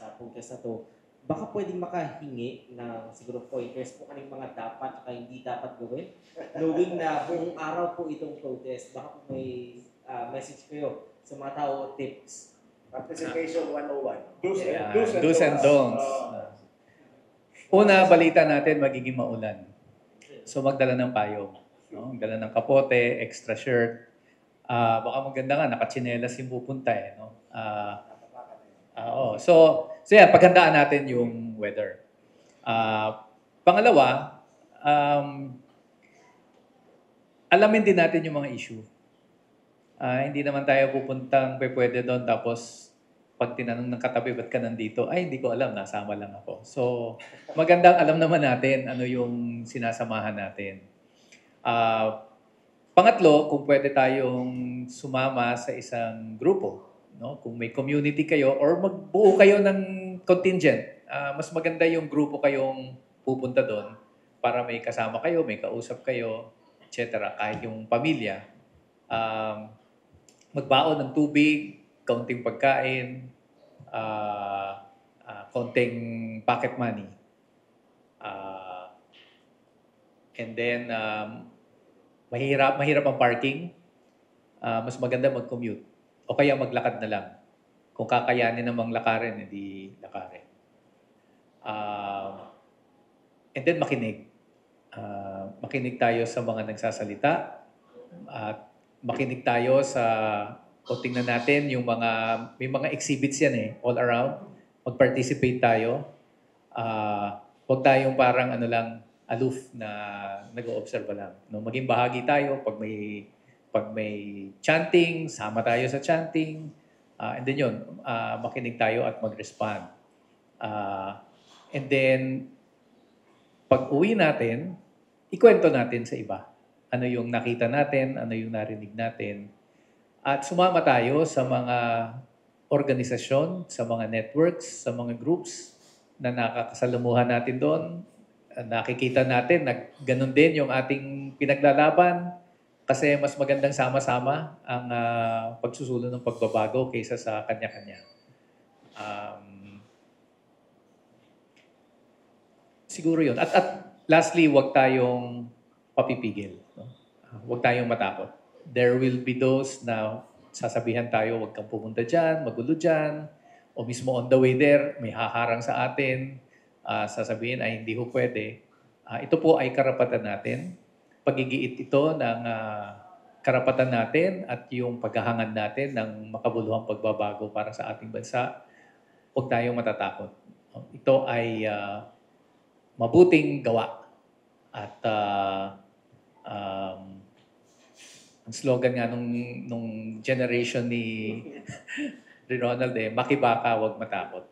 sa podcast na to, baka pwedeng makahingi ng siguro pointers po kanang mga dapat at hindi dapat gawin. Knowing na buong araw po itong protest, baka po may message kayo sa mga tao o tips. Participation 101. Do's and don'ts. Una, balita natin magiging maulan. So magdala ng payong. No? Magdala ng kapote, extra shirt. Baka maganda nga, nakatsinelas yung pupunta eh. No? So yeah, paghandaan natin yung weather. Pangalawa, alamin din natin yung mga issue. Hindi naman tayo pupuntang pwede doon tapos pag tinanong ng katabi, ba't ka nandito? Ay, hindi ko alam, nasama lang ako. So, magandang alam naman natin ano yung sinasamahan natin. Pangatlo, kung pwede tayong sumama sa isang grupo, no? Kung may community kayo or magbuo kayo ng contingent, mas maganda yung grupo kayong pupunta doon para may kasama kayo, may kausap kayo, etc. Kahit yung pamilya. Magbaon ng tubig, kaunting pagkain, konting pocket money. And then, mahirap ang parking. Mas maganda mag-commute. O kaya maglakad na lang. Kung kakayanin namang lakarin, hindi lakarin. And then makinig. Makinig tayo sa mga nagsasalita. At makinig tayo sa o tingnan natin yung may mga exhibits yan all around. Mag-participate tayo. Huwag tayong parang aloof na nag-o-observe lang. No, maging bahagi tayo pag may chanting, sama tayo sa chanting. And then yun, makinig tayo at mag-respond. And then, pag uwi natin, ikwento natin sa iba. Ano yung nakita natin, ano yung narinig natin. At sumama tayo sa mga organisasyon, sa mga networks, sa mga groups na nakakasalamuhan natin doon. Nakikita natin na ganun din yung ating pinaglalaban kasi mas magandang sama-sama ang pagsusulong ng pagbabago kaysa sa kanya-kanya. Siguro yun. At lastly, huwag tayong papipigil. No? Huwag tayong matakot. There will be those na sasabihan tayo, huwag kang pumunta dyan, magulo dyan, o mismo on the way there, may haharang sa atin, sasabihin ay hindi ho pwede. Ito po ay karapatan natin. Pagigiit ito ng karapatan natin at yung paghahangad natin ng makabuluhang pagbabago para sa ating bansa. Huwag tayong matatakot. Ito ay mabuting gawa. At ang slogan nga nung generation ni Ronald makibaka, huwag matakot.